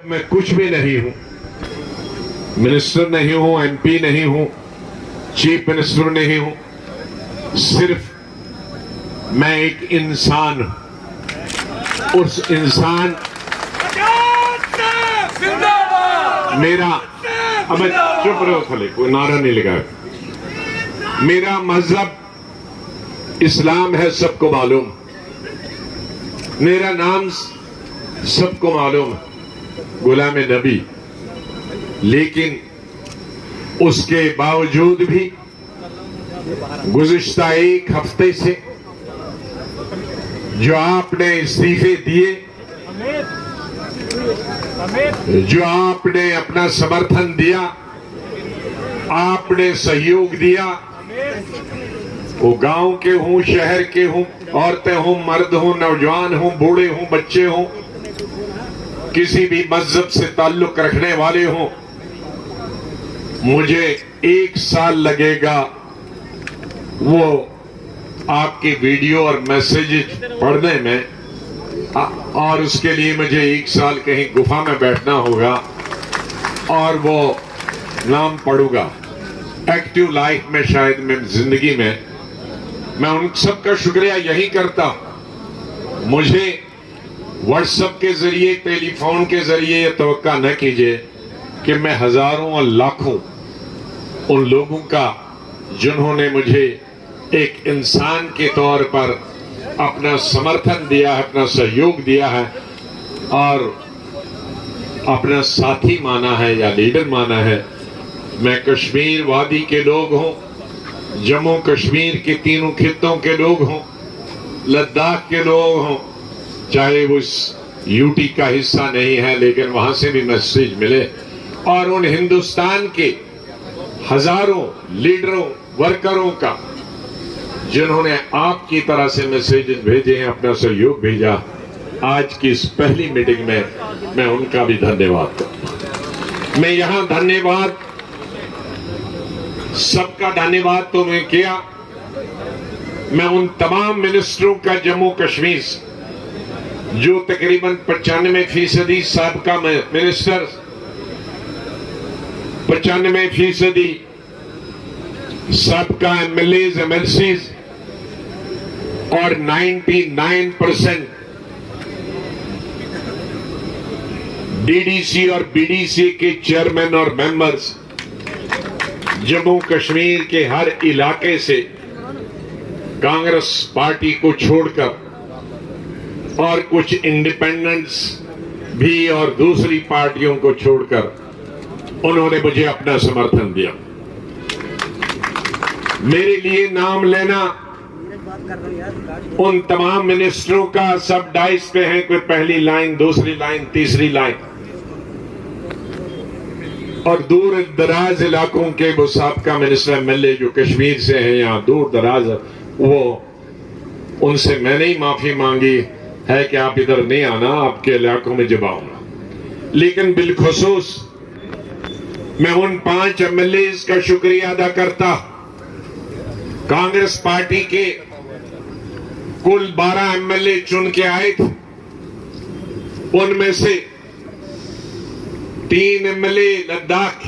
मैं कुछ भी नहीं हूं, मिनिस्टर नहीं हूं, एमपी नहीं हूं, चीफ मिनिस्टर नहीं हूं, सिर्फ मैं एक इंसान हूं। उस इंसान मेरा, अब मैं चुप रहो थले, कोई नारा नहीं लगाया। मेरा मजहब इस्लाम है, सबको मालूम। मेरा नाम सबको मालूम है, गुलाम नबी। लेकिन उसके बावजूद भी गुज़िश्ता एक हफ्ते से जो आपने इस्तीफे दिए, जो आपने अपना समर्थन दिया, आपने सहयोग दिया, वो गांव के हों, शहर के हों, औरतें हों, मर्द हों, नौजवान हों, बूढ़े हों, बच्चे हों, किसी भी मजहब से ताल्लुक रखने वाले हों, मुझे 1 साल लगेगा वो आपकी वीडियो और मैसेजेस पढ़ने में, और उसके लिए मुझे 1 साल कहीं गुफा में बैठना होगा और वो नाम पढ़ूंगा। एक्टिव लाइफ में शायद मैं जिंदगी में मैं उन सब का शुक्रिया यही करता हूं। मुझे व्हाट्सएप के जरिए, टेलीफोन के जरिए ये तवक्का न कीजिए कि मैं हजारों और लाखों उन लोगों का जिन्होंने मुझे एक इंसान के तौर पर अपना समर्थन दिया है, अपना सहयोग दिया है और अपना साथी माना है या लीडर माना है। मैं कश्मीर वादी के लोग हों, जम्मू कश्मीर के तीनों खित्तों के लोग हों, लद्दाख के लोग हों, चाहे वो यूटी का हिस्सा नहीं है लेकिन वहां से भी मैसेज मिले, और उन हिंदुस्तान के हजारों लीडरों, वर्करों का जिन्होंने आपकी तरह से मैसेजेस भेजे हैं, अपना सहयोग भेजा, आज की इस पहली मीटिंग में मैं उनका भी धन्यवाद करता हूं। मैं यहां धन्यवाद, सबका धन्यवाद तो मैं किया, मैं उन तमाम मिनिस्टरों का जम्मू कश्मीर से जो तकरीबन 95% साबका मिनिस्टर, 95% सबका एमएलएज, एमएलसीज और 99% डीडीसी और बीडीसी के चेयरमैन और मेंबर्स जम्मू कश्मीर के हर इलाके से कांग्रेस पार्टी को छोड़कर और कुछ इंडिपेंडेंट्स भी और दूसरी पार्टियों को छोड़कर उन्होंने मुझे अपना समर्थन दिया। मेरे लिए नाम लेना उन तमाम मिनिस्टरों का, सब डाइस पे हैं, कोई पहली लाइन, दूसरी लाइन, तीसरी लाइन, और दूर दराज इलाकों के वो साबका मिनिस्टर एमएलए जो कश्मीर से हैं, यहाँ दूर दराज, वो उनसे मैंने ही माफी मांगी है कि आप इधर नहीं आना, आपके इलाकों में जब आऊंगा। लेकिन बिलखुसूस मैं उन 5 एमएलए का शुक्रिया अदा करता। कांग्रेस पार्टी के कुल 12 एमएलए चुन के आए थे, उनमें से 3 एमएलए लद्दाख,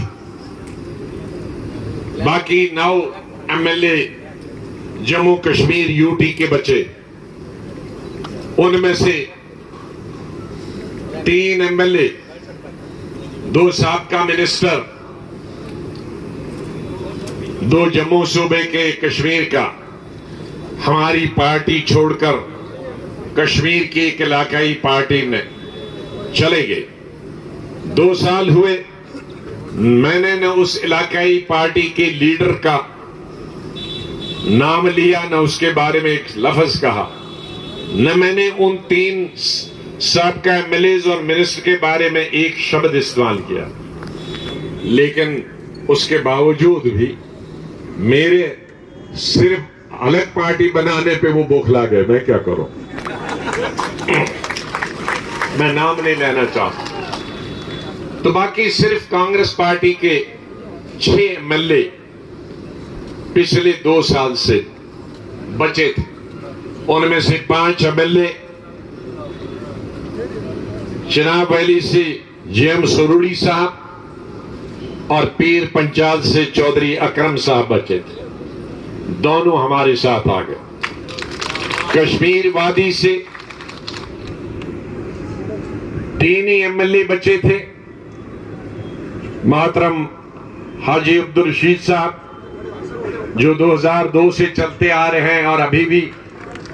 बाकी 9 एमएलए जम्मू कश्मीर यूटी के बचे। उनमें से 3 एमएलए, 2 साबका मिनिस्टर, 2 जम्मू सूबे के कश्मीर का, हमारी पार्टी छोड़कर कश्मीर की एक इलाकाई पार्टी में चले गए। 2 साल हुए, मैंने न उस इलाकाई पार्टी के लीडर का नाम लिया, न उसके बारे में एक लफ्ज कहा, न मैंने उन 3 साबका एमएलएज और मिनिस्टर के बारे में एक शब्द इस्तेमाल किया। लेकिन उसके बावजूद भी मेरे सिर्फ अलग पार्टी बनाने पे वो बौखला गए। मैं क्या करूं, मैं नाम नहीं लेना चाहता। तो बाकी सिर्फ कांग्रेस पार्टी के 6 एमएलए पिछले 2 साल से बचे थे, उनमें से 5 एमएलए चिनाब वैली से जेएम सुरूड़ी साहब और पीर पंचाल से चौधरी अकरम साहब बचे थे, दोनों हमारे साथ आ गए। कश्मीर वादी से 3 ही एमएलए बचे थे, मोहतरम हाजी अब्दुल रशीद साहब जो 2002 से चलते आ रहे हैं और अभी भी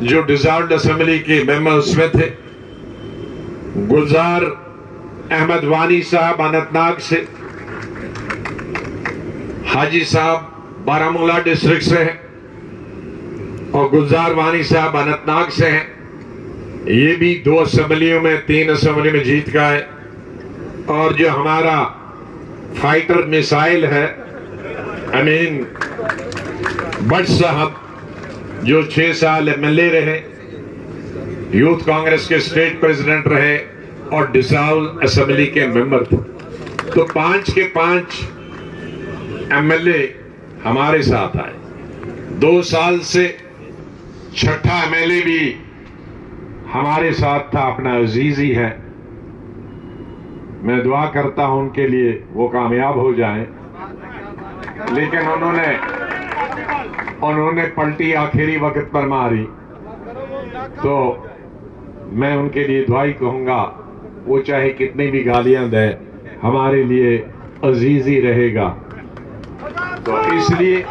जो डिसॉल्व्ड असेंबली के मेंबर उसमें थे, गुलजार अहमद वानी साहब अनंतनाग से, हाजी साहब बारामूला डिस्ट्रिक्ट से हैं और गुलजार वानी साहब अनंतनाग से हैं। ये भी 2 असेंबलियों में 3 असेंबली में जीत गए। और जो हमारा फाइटर मिसाइल है अमीन भट्ट साहब जो 6 साल एमएलए रहे, यूथ कांग्रेस के स्टेट प्रेसिडेंट रहे और डिसॉल्व असेंबली के मेंबर थे, तो 5 के 5 एमएलए हमारे साथ आए। 2 साल से 6ठा एमएलए भी हमारे साथ था, अपना अजीज ही है। मैं दुआ करता हूं उनके लिए वो कामयाब हो जाएं, लेकिन उन्होंने पलटी आखिरी वक्त पर मारी, तो मैं उनके लिए दुआ ही कहूंगा, वो चाहे कितनी भी गालियां दे हमारे लिए अजीज ही रहेगा। तो इसलिए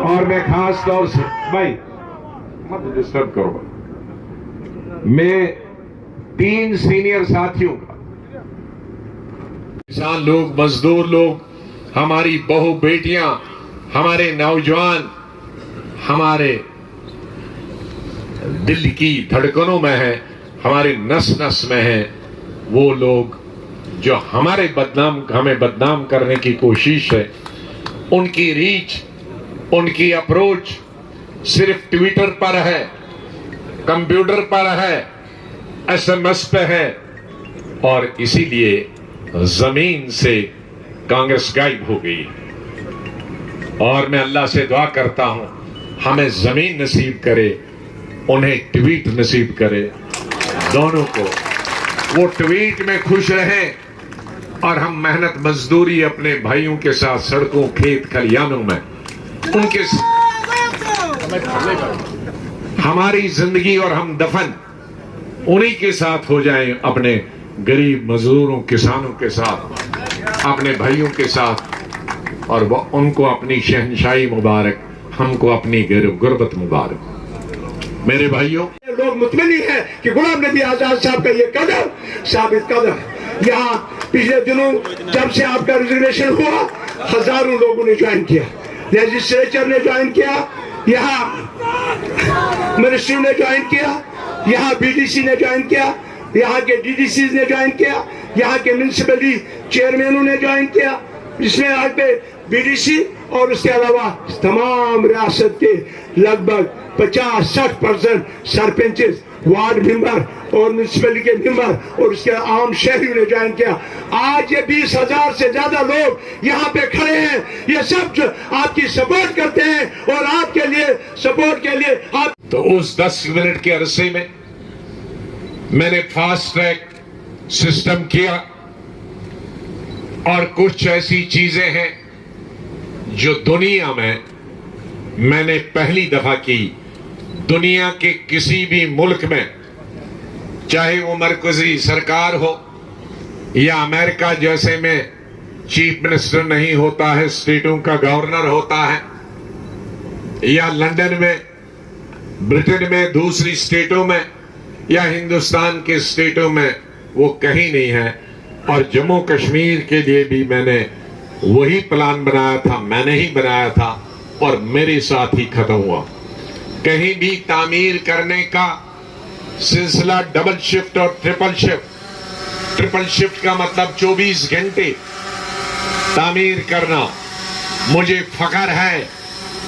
और मैं खास तौर से, भाई मत डिस्टर्ब करो, मैं 3 सीनियर साथियों का, किसान लोग, मजदूर लोग, हमारी बहू बेटियां, हमारे नौजवान, हमारे दिल की धड़कनों में है, हमारे नस नस में है, वो लोग जो हमें बदनाम करने की कोशिश है, उनकी रीच, उनकी अप्रोच सिर्फ ट्विटर पर है, कंप्यूटर पर है, एसएमएस पे है, और इसीलिए जमीन से कांग्रेस गायब हो गई। और मैं अल्लाह से दुआ करता हूं हमें जमीन नसीब करे, उन्हें ट्वीट नसीब करे, दोनों को वो ट्वीट में खुश रहें और हम मेहनत मजदूरी अपने भाइयों के साथ सड़कों, खेत खलियानों में उनके हमारी जिंदगी और हम दफन उन्हीं के साथ हो जाएं, अपने गरीब मजदूरों, किसानों के साथ, अपने भाइयों के साथ, और वो उनको अपनी शहनशाही मुबारक, हमको अपनी गुर्बत मुबारक। मेरे भाइयों, लोग मुतमनी है कि गुलाम नबी आजाद साहब का ये कदम साबित कदम है। यहाँ पिछले दिनों जब से आपका रिजर्वेशन हुआ, हजारों लोगों ने ज्वाइन किया, लेजिस्लेचर ने ज्वाइन किया, यहाँ मिनिस्ट्री ने ज्वाइन किया, यहाँ बीडीसी ने ज्वाइन किया, यहाँ के डीडीसी ने ज्वाइन किया, यहाँ के म्यूनिसिपैलिटी चेयरमैनों ने ज्वाइन किया, जिसमें आज पे बीडीसी और उसके अलावा तमाम रियासत के लगभग 50-60% सरपंचेस, वार्ड मेंबर और म्यूनिसिपैलिटी के मेंबर और उसके आम शहरियों ने ज्वाइन किया। आज ये 20,000 से ज्यादा लोग यहाँ पे खड़े हैं, ये सब जो आपकी सपोर्ट करते हैं और आपके लिए सपोर्ट के लिए आप। तो उस 10 मिनट के अरसे में मैंने फास्ट ट्रैक सिस्टम किया और कुछ ऐसी चीजें हैं जो दुनिया में मैंने पहली दफा की। दुनिया के किसी भी मुल्क में, चाहे वो मरकजी सरकार हो या अमेरिका जैसे में चीफ मिनिस्टर नहीं होता है, स्टेटों का गवर्नर होता है, या लंदन में, ब्रिटेन में, दूसरी स्टेटों में, या हिंदुस्तान के स्टेटों में, वो कहीं नहीं है। और जम्मू कश्मीर के लिए भी मैंने वही प्लान बनाया था, मैंने ही बनाया था और मेरे साथ ही खत्म हुआ। कहीं भी तामीर करने का सिलसिला डबल शिफ्ट और ट्रिपल शिफ्ट। ट्रिपल शिफ्ट का मतलब 24 घंटे तामीर करना। मुझे फख्र है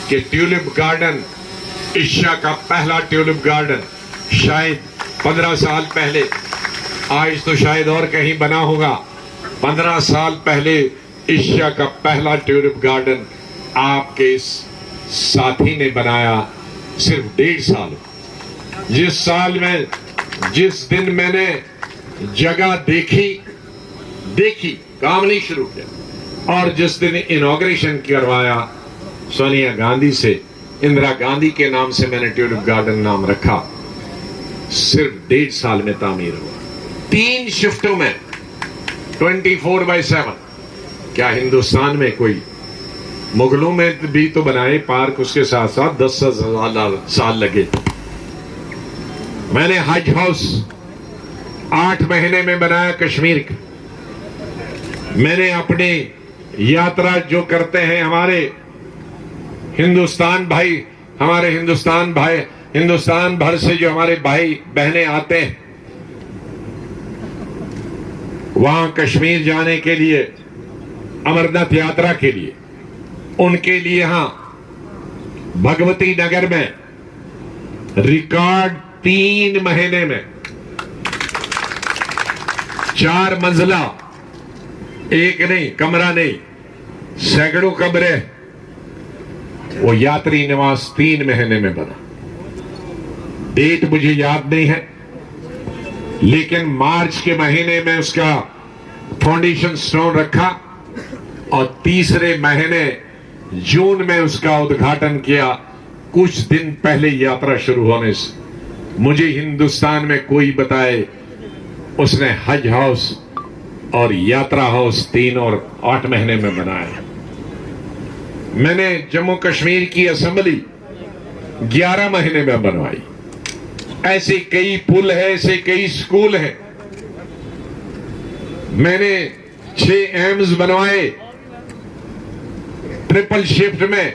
कि ट्यूलिप गार्डन, एशिया का पहला ट्यूलिप गार्डन, शायद 15 साल पहले, आज तो शायद और कहीं बना होगा, 15 साल पहले एशिया का पहला ट्यूलिप गार्डन आपके इस साथी ने बनाया, सिर्फ 1.5 साल। जिस दिन मैंने जगह देखी, काम नहीं शुरू किया। और जिस दिन इनॉग्रेशन करवाया सोनिया गांधी से, इंदिरा गांधी के नाम से मैंने ट्यूलिप गार्डन नाम रखा। सिर्फ 1.5 साल में तामीर हुआ, 3 शिफ्टों में, 24/7। क्या हिंदुस्तान में कोई, मुगलों में भी तो बनाए पार्क, उसके साथ साथ 10 साल लगे। मैंने हज हाउस 8 महीने में बनाया कश्मीर का। मैंने अपनी यात्रा जो करते हैं हमारे हिंदुस्तान भर से जो हमारे भाई बहनें आते हैं वहां कश्मीर जाने के लिए, अमरनाथ यात्रा के लिए, उनके लिए यहां भगवती नगर में रिकॉर्ड 3 महीने में 4 मंजिला, एक नहीं, कमरा नहीं, सैकड़ों कमरे, वो यात्री निवास 3 महीने में बना। डेट मुझे याद नहीं है, लेकिन मार्च के महीने में उसका फाउंडेशन स्टोन रखा और तीसरे महीने जून में उसका उद्घाटन किया, कुछ दिन पहले यात्रा शुरू होने से। मुझे हिंदुस्तान में कोई बताए उसने हज हाउस और यात्रा हाउस 3 और 8 महीने में बनाया। मैंने जम्मू कश्मीर की असेंबली 11 महीने में बनवाई। ऐसे कई पुल है, ऐसे कई स्कूल हैं। मैंने 6 एम्स बनवाए ट्रिपल शिफ्ट में,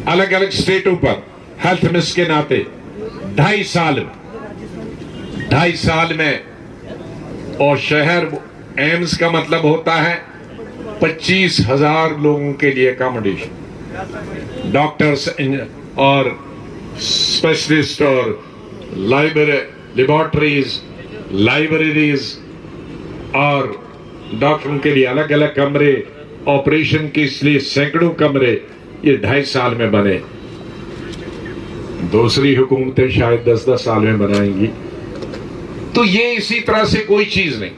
अलग अलग स्टेटों पर, हेल्थ मिनिस्टर के नाते 2.5 साल में। और शहर, एम्स का मतलब होता है 25,000 लोगों के लिए अकोमोडेशन, डॉक्टर्स और स्पेशलिस्ट और लेबोरेटरीज, लाइब्रेरीज और डॉक्टरों के लिए अलग अलग कमरे, ऑपरेशन के इसलिए सैकड़ों कमरे। ये 2.5 साल में बने। दूसरी हुकूमतें शायद 10-10 साल में बनाएंगी। तो ये इसी तरह से कोई चीज नहीं।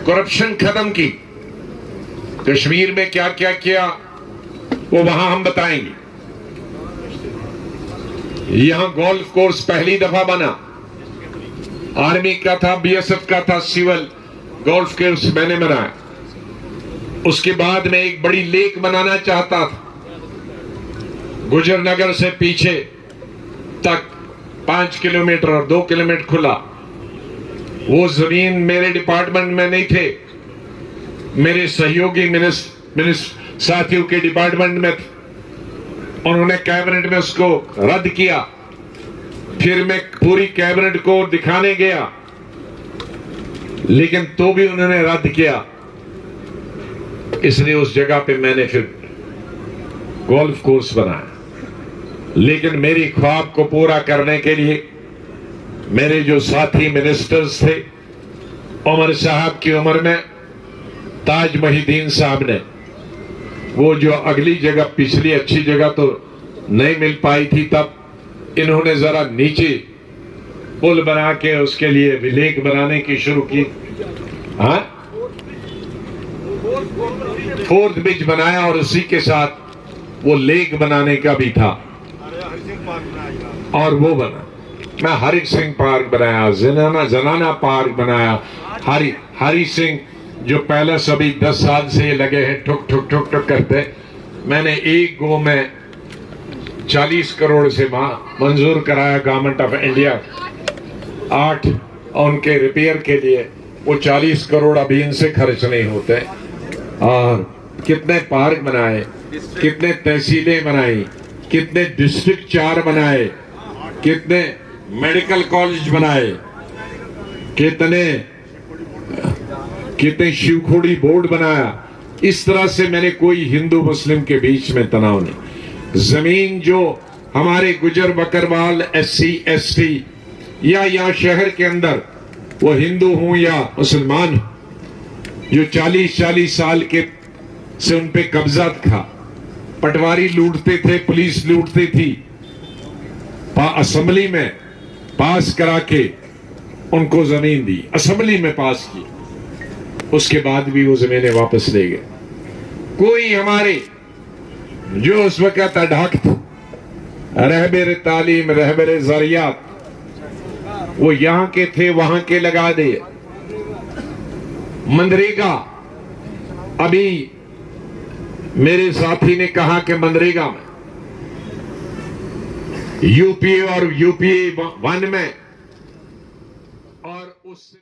करप्शन खत्म की। कश्मीर में क्या क्या किया वो वहां हम बताएंगे। यहां गोल्फ कोर्स पहली दफा बना, आर्मी का था, बीएसएफ का था, सिविल गोल्फ कोर्स मैंने बनाया। उसके बाद में एक बड़ी लेक बनाना चाहता था, गुजर नगर से पीछे तक 5 किलोमीटर और 2 किलोमीटर खुला। वो जमीन मेरे डिपार्टमेंट में नहीं थे, मेरे सहयोगी साथियों के डिपार्टमेंट में थे। उन्होंने कैबिनेट में उसको रद्द किया। फिर मैं पूरी कैबिनेट को दिखाने गया, लेकिन तो भी उन्होंने रद्द किया। इसलिए उस जगह पे मैंने फिर गोल्फ कोर्स बनाया। लेकिन मेरी ख्वाब को पूरा करने के लिए मेरे जो साथी मिनिस्टर्स थे, उमर साहब की उम्र में ताज मोहिद्दीन साहब ने वो जो अगली जगह, पिछली अच्छी जगह तो नहीं मिल पाई थी, तब इन्होंने जरा नीचे पुल बना के उसके लिए लेक बनाने की शुरू की। हाँ, 4th ब्रिज बनाया और उसी के साथ वो लेक बनाने का भी था और वो बना। मैं हरि सिंह पार्क बनाया, जनाना पार्क बनाया। हरि सिंह जो पहले सभी 10 साल से लगे हैं ठुक ठुक ठुक ठुक करते, मैंने एक गो में 40 करोड़ से मंजूर कराया गवर्नमेंट ऑफ इंडिया 8 उनके रिपेयर के लिए। वो 40 करोड़ अभी इनसे खर्च नहीं होते। और कितने पार्क बनाए, कितने तहसीलें बनाई, कितने डिस्ट्रिक्ट 4 बनाए, कितने मेडिकल कॉलेज बनाए, कितने शिवखोड़ी बोर्ड बनाया। इस तरह से मैंने कोई हिंदू मुस्लिम के बीच में तनाव नहीं। जमीन जो हमारे गुजर बकरवाल, SC ST या यहाँ शहर के अंदर वो हिंदू हूं या मुसलमान, जो 40 साल के से उन पे कब्जा था, पटवारी लूटते थे, पुलिस लूटती थी, असेंबली में पास करा के उनको जमीन दी, असेंबली में पास की, उसके बाद भी वो जमीनें वापस ले गए। कोई हमारे जो उस वक्त अडाक थे, रहबर तालीम, रहबर ज़रियात, वो यहां के थे वहां के लगा दे। मनरेगा, अभी मेरे साथी ने कहा कि मनरेगा में यूपीए और यूपीए 1 में और उससे